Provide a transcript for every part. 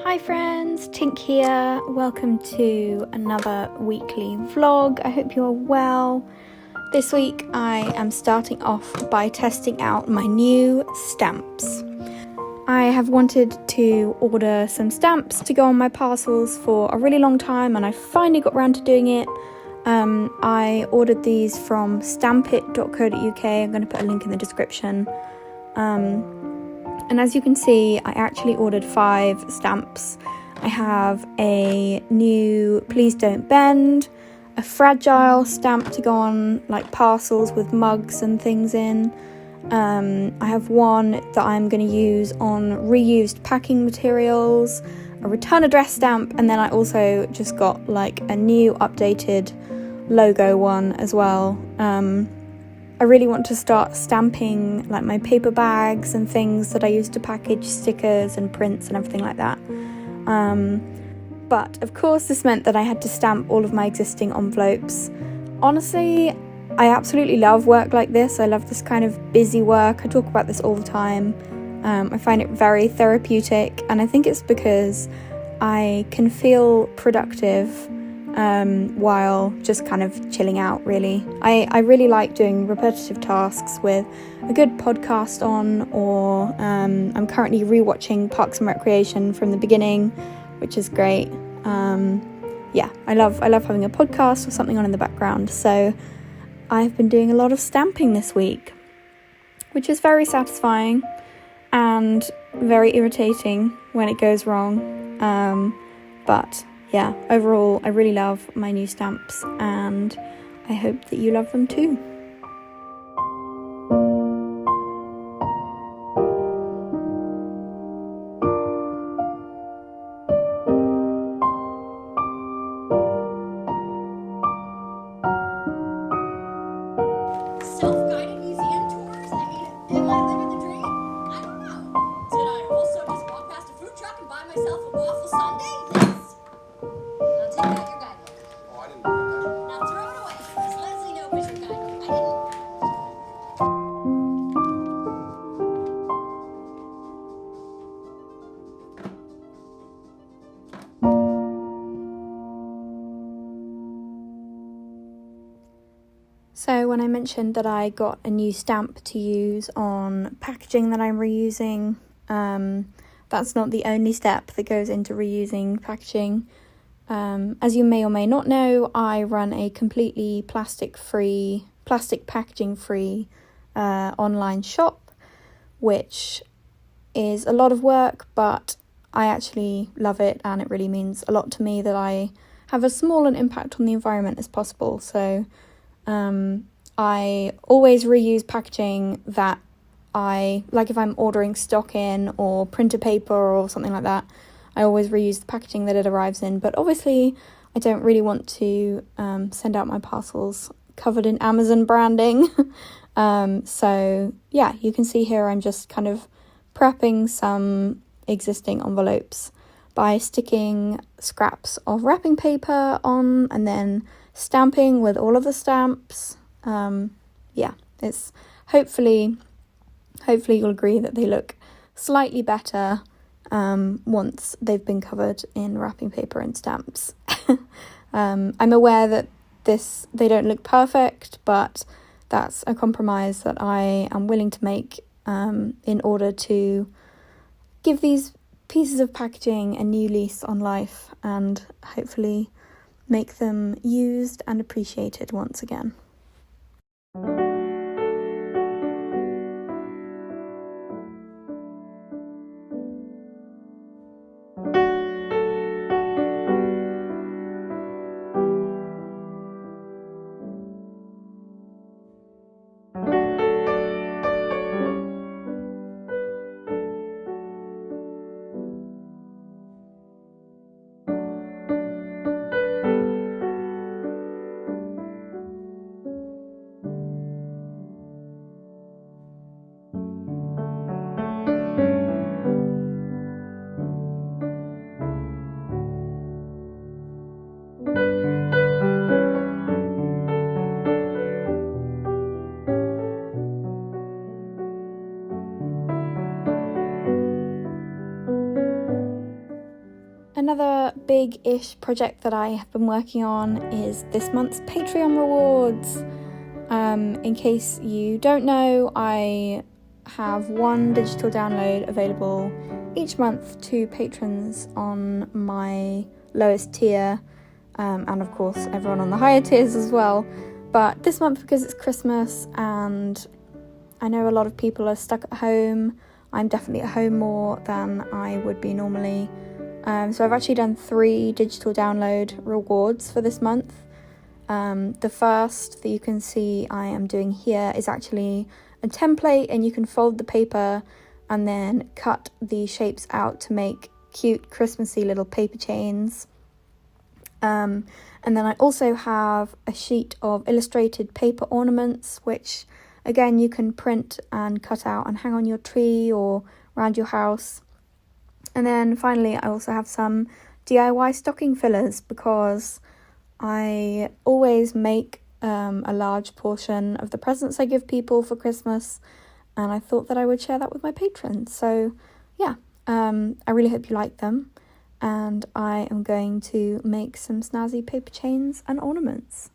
Hi friends, Tink here. Welcome to another weekly vlog. I hope you're well. This week I am starting off by testing out my new stamps. I have wanted to order some stamps to go on my parcels for a really long time and I finally got around to doing it. I ordered these from stampit.co.uk. I'm going to put a link in the description. And as you can see, I actually ordered 5 stamps. I have a new Please Don't Bend, a fragile stamp to go on like parcels with mugs and things in. I have one that I'm going to use on reused packing materials, a return address stamp, and then I also just got like a new updated logo one as well. I really want to start stamping like my paper bags and things that I use to package stickers and prints and everything like that. But of course this meant that I had to stamp all of my existing envelopes. Honestly, I absolutely love work like this. I love this kind of busy work. I talk about this all the time. I find it very therapeutic, and I think it's because I can feel productive while just kind of chilling out, really. I really like doing repetitive tasks with a good podcast on, or I'm currently rewatching Parks and Recreation from the beginning, which is great. I love having a podcast or something on in the background, so I've been doing a lot of stamping this week, which is very satisfying and very irritating when it goes wrong, but yeah, overall, I really love my new stamps, and I hope that you love them too. Self-guided museum tours? I mean, am I living the dream? I don't know. Did I also just walk past a food truck and buy myself a waffle sundae? Yes. Now take out your guidebook. Oh, I didn't look at that. Now throw it away. Just Leslie know it was your guidebook. I didn't. So when I mentioned that I got a new stamp to use on packaging that I'm reusing, that's not the only step that goes into reusing packaging. As you may or may not know, I run a completely plastic packaging free online shop, which is a lot of work, but I actually love it, and it really means a lot to me that I have as small an impact on the environment as possible. So I always reuse packaging that like if I'm ordering stock in or printer paper or something like that, I always reuse the packaging that it arrives in. But obviously I don't really want to send out my parcels covered in Amazon branding. So yeah, you can see here I'm just kind of prepping some existing envelopes by sticking scraps of wrapping paper on and then stamping with all of the stamps. It's hopefully you'll agree that they look slightly better once they've been covered in wrapping paper and stamps. I'm aware that they don't look perfect, but that's a compromise that I am willing to make in order to give these pieces of packaging a new lease on life and hopefully make them used and appreciated once again. another big-ish project that I have been working on is this month's Patreon rewards. In case you don't know, I have one digital download available each month to patrons on my lowest tier, and of course everyone on the higher tiers as well. But this month, because it's Christmas and I know a lot of people are stuck at home, I'm definitely at home more than I would be normally. So I've actually done 3 digital download rewards for this month. The first that you can see I am doing here is actually a template, and you can fold the paper and then cut the shapes out to make cute Christmassy little paper chains. And then I also have a sheet of illustrated paper ornaments, which again you can print and cut out and hang on your tree or around your house. And then finally I also have some DIY stocking fillers, because I always make a large portion of the presents I give people for Christmas, and I thought that I would share that with my patrons. So yeah, I really hope you like them, and I am going to make some snazzy paper chains and ornaments.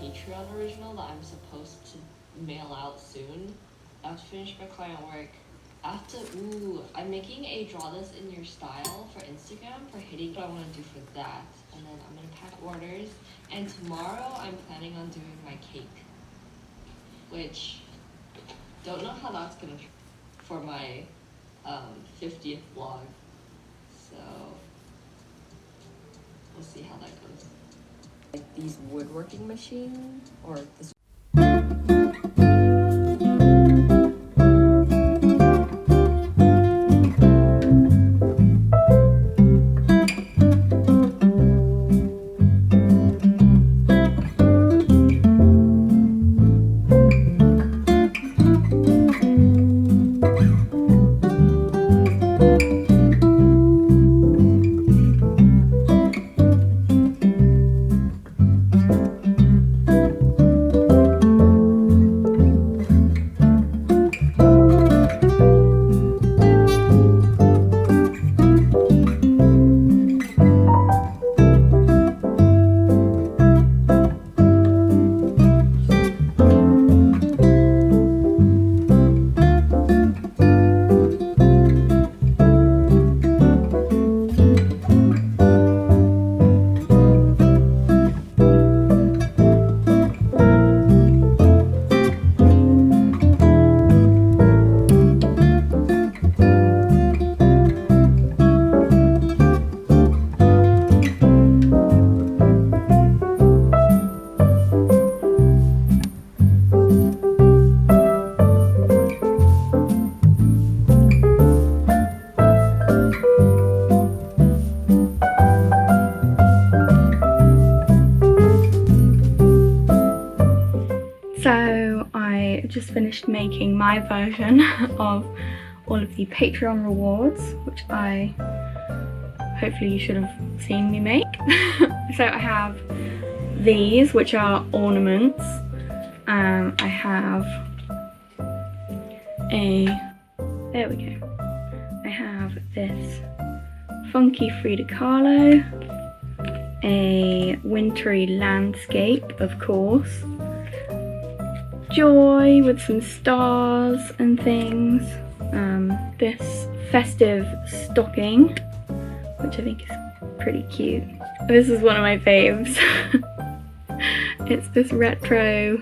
Patreon original that I'm supposed to mail out soon. I have to finish my client work. I'm making a draw this in your style for Instagram for hitting what I want to do for that. And then I'm going to pack orders. And tomorrow I'm planning on doing my cake, which don't know how that's going to for my 50th vlog. So we'll see how that goes. Like these woodworking machines or this. just finished making my version of all of the Patreon rewards, which hopefully you should have seen me make. So I have these, which are ornaments. I have there we go. I have this funky Frida Kahlo, a wintry landscape, of course, joy with some stars and things, this festive stocking, which I think is pretty cute. This is one of my faves. It's this retro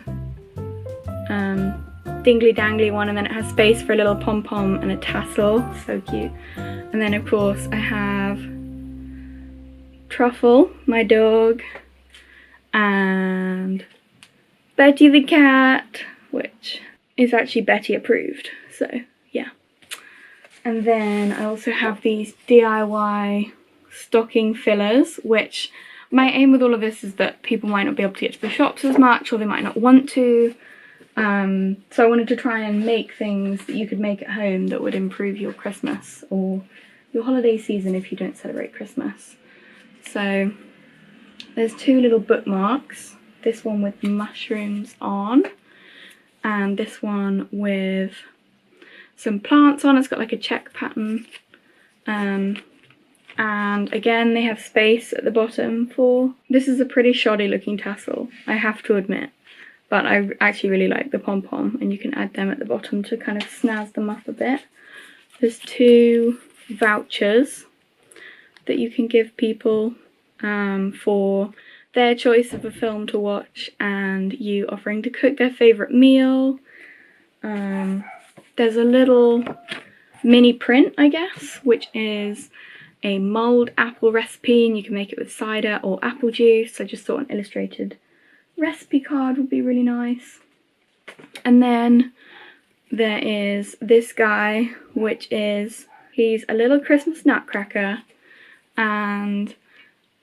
dingly dangly one, and then it has space for a little pom-pom and a tassel. So cute. And then of course I have Truffle, my dog, and Betty the cat, which is actually Betty approved, so yeah. And then I also have these DIY stocking fillers, which my aim with all of this is that people might not be able to get to the shops as much, or they might not want to. So I wanted to try and make things that you could make at home that would improve your Christmas or your holiday season if you don't celebrate Christmas. So there's two little bookmarks, this one with mushrooms on, and this one with some plants on. It's got like a check pattern. And again, they have space at the bottom for... This is a pretty shoddy looking tassel, I have to admit. But I actually really like the pom-pom, and you can add them at the bottom to kind of snazz them up a bit. There's two vouchers that you can give people for their choice of a film to watch and you offering to cook their favourite meal. There's a little mini print, I guess, which is a mulled apple recipe, and you can make it with cider or apple juice. I just thought an illustrated recipe card would be really nice. And then there is this guy, which is, he's a little Christmas nutcracker, and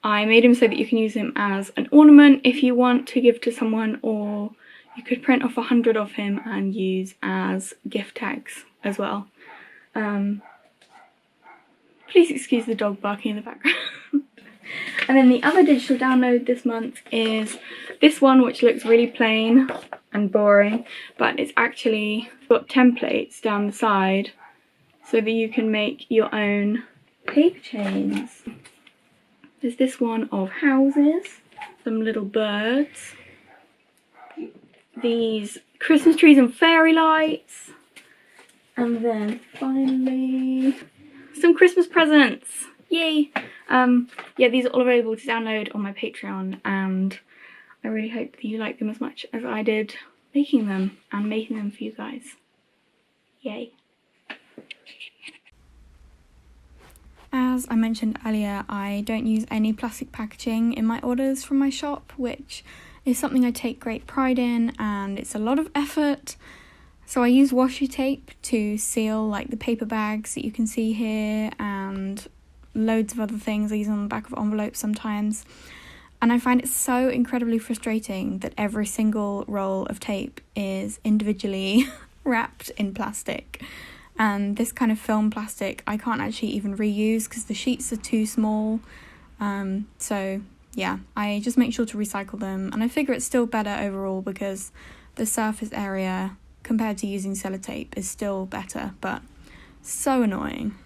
I made him so that you can use him as an ornament if you want to give to someone, or you could print off 100 of him and use as gift tags as well. Please excuse the dog barking in the background. And then the other digital download this month is this one, which looks really plain and boring, but it's actually got templates down the side so that you can make your own paper chains. There's this one of houses, some little birds, these Christmas trees and fairy lights, and then finally some Christmas presents. Yay! Yeah, these are all available to download on my Patreon, and I really hope that you like them as much as I did making them and making them for you guys. Yay! As I mentioned earlier, I don't use any plastic packaging in my orders from my shop, which is something I take great pride in, and it's a lot of effort. So I use washi tape to seal like the paper bags that you can see here, and loads of other things. I use on the back of envelopes sometimes. And I find it so incredibly frustrating that every single roll of tape is individually wrapped in plastic. And this kind of film plastic I can't actually even reuse because the sheets are too small. So yeah, I just make sure to recycle them, and I figure it's still better overall because the surface area compared to using sellotape is still better, but so annoying.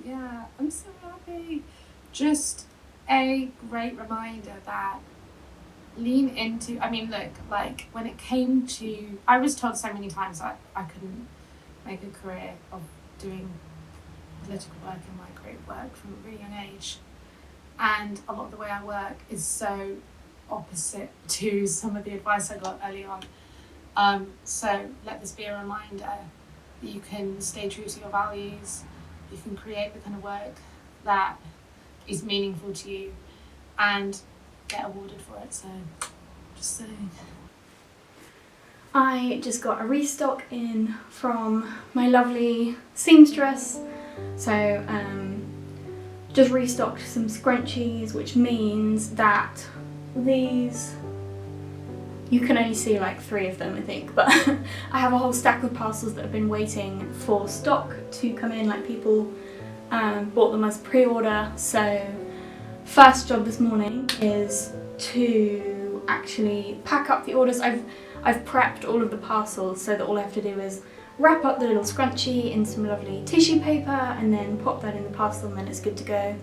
Yeah, I'm so happy. Just a great reminder that lean into, I mean, look, like when it came to, I was told so many times that I couldn't make a career of doing political work and migrate work from a really young age. And a lot of the way I work is so opposite to some of the advice I got early on. So let this be a reminder that you can stay true to your values, you can create the kind of work that is meaningful to you and get awarded for it. So just saying. I just got a restock in from my lovely seamstress. So just restocked some scrunchies, which means that these, you can only see like 3 of them I think, but I have a whole stack of parcels that have been waiting for stock to come in, like people bought them as pre-order. So first job this morning is to actually pack up the orders. I've prepped all of the parcels so that all I have to do is wrap up the little scrunchie in some lovely tissue paper and then pop that in the parcel and then it's good to go.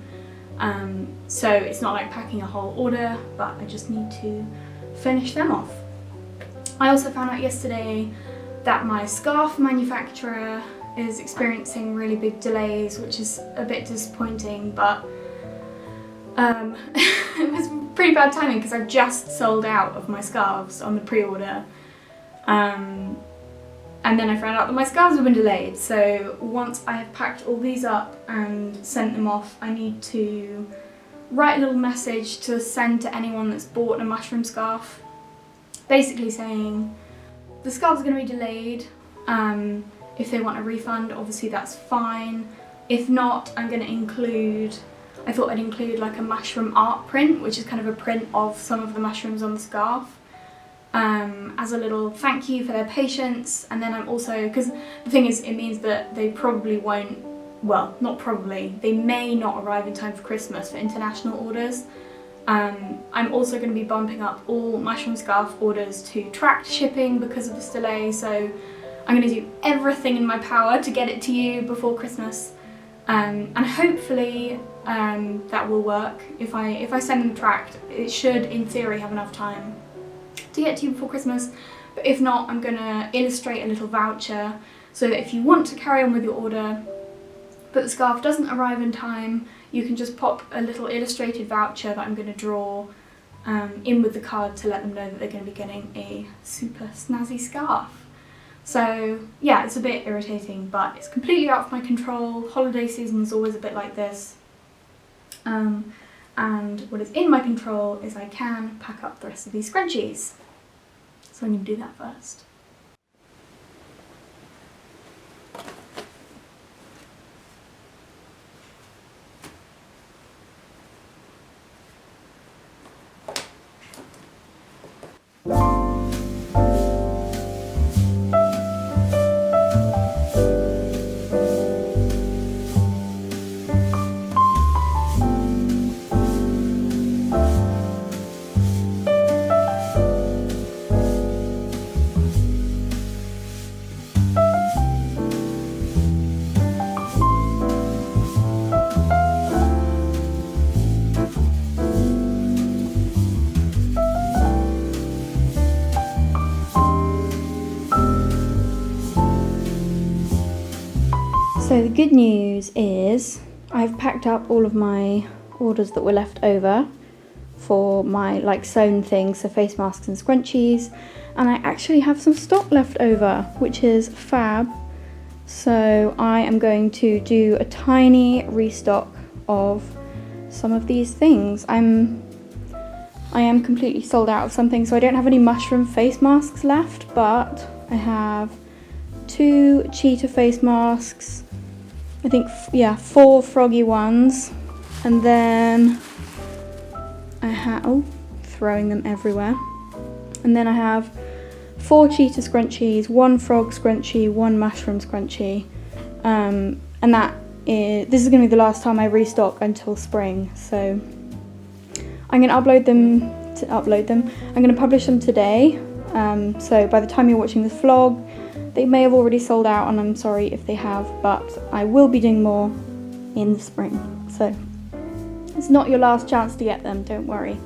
So it's not like packing a whole order, but I just need to finish them off. I also found out yesterday that my scarf manufacturer is experiencing really big delays, which is a bit disappointing, but it was pretty bad timing because I've just sold out of my scarves on the pre-order. And then I found out that my scarves have been delayed, so once I have packed all these up and sent them off, I need to write a little message to send to anyone that's bought a mushroom scarf, basically saying the scarves are going to be delayed. If they want a refund, obviously that's fine. If not, I'm going to include, I thought I'd include like a mushroom art print, which is kind of a print of some of the mushrooms on the scarf, as a little thank you for their patience. And then I'm also, because the thing is, it means that they probably won't, well, not probably, they may not arrive in time for Christmas for international orders. I'm also going to be bumping up all mushroom scarf orders to tracked shipping because of this delay, so I'm going to do everything in my power to get it to you before Christmas. And hopefully that will work. If I send them tracked, it should in theory have enough time to get to you before Christmas. But if not, I'm going to illustrate a little voucher so that if you want to carry on with your order but the scarf doesn't arrive in time, you can just pop a little illustrated voucher that I'm going to draw in with the card to let them know that they're going to be getting a super snazzy scarf. So yeah, it's a bit irritating, but it's completely out of my control. Holiday season is always a bit like this. And what is in my control is I can pack up the rest of these scrunchies. So I'm going to do that first. So the good news is I've packed up all of my orders that were left over for my like sewn things, so face masks and scrunchies, and I actually have some stock left over, which is fab. So I am going to do a tiny restock of some of these things. I am completely sold out of something, so I don't have any mushroom face masks left, but I have 2 cheetah face masks, I think, yeah, 4 froggy ones, and then I have, oh, throwing them everywhere, and then I have 4 cheetah scrunchies, 1 frog scrunchie, 1 mushroom scrunchie, and this is going to be the last time I restock until spring, so I'm going to I'm going to publish them today, so by the time you're watching this vlog, they may have already sold out, and I'm sorry if they have, but I will be doing more in the spring, so it's not your last chance to get them, don't worry.